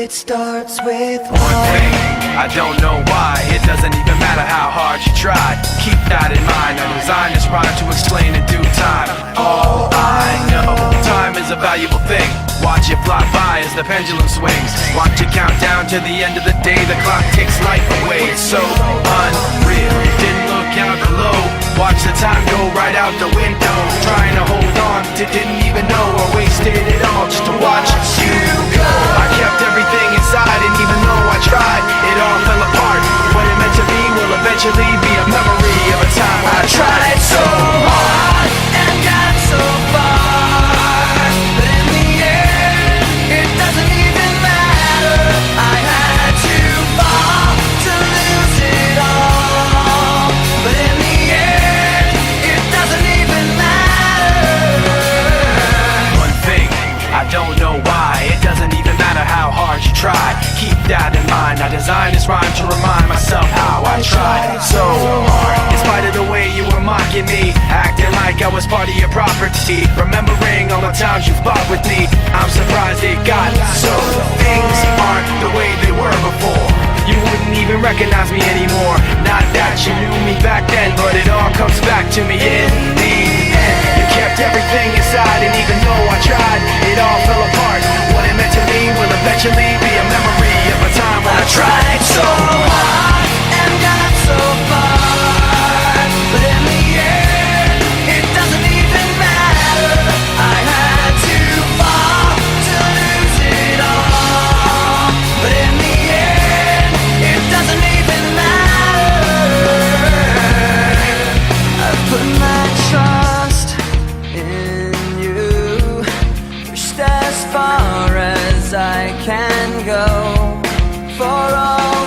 It starts with one thing. I don't know why. It doesn't even matter how hard you try. Keep that in mind. I designed this rhyme to explain in due time. All I know, time is a valuable thing. Watch it fly by as the pendulum swings. Watch it count down to the end of the day. The clock takes life away. It's so unreal. Didn't look out below. Watch the time go right out the window. Trying to hold on to didn't even know I wasted it all just to watch you go. I kept everything inside, and even though I tried, it all fell apart. What it meant to be will eventually be a memory of a time when I tried so hard and got so far. But in the end, it doesn't even matter. I had to fall to lose it all. But in the end, it doesn't even matter. One thing, I don't know why. It doesn't even matter how hard you try. Keep that in mind. I designed this rhyme to remind myself how I tried so hard. In spite of the way you were mocking me, acting like I was part of your property, remembering all the times you fought with me, I'm surprised it got so. Things aren't the way they were before. You wouldn't even recognize me anymore. Not that you knew me back then, but it all comes back to me in the end. You kept everything inside, and even though I tried, it all fell apart. What it meant to me will eventually be a memory of a time when I tried so hard and got so far. But in the end, it doesn't even matter. I had to fall to lose it all. But in the end, it doesn't even matter. I put my trust in you, pushed as far as I can go for all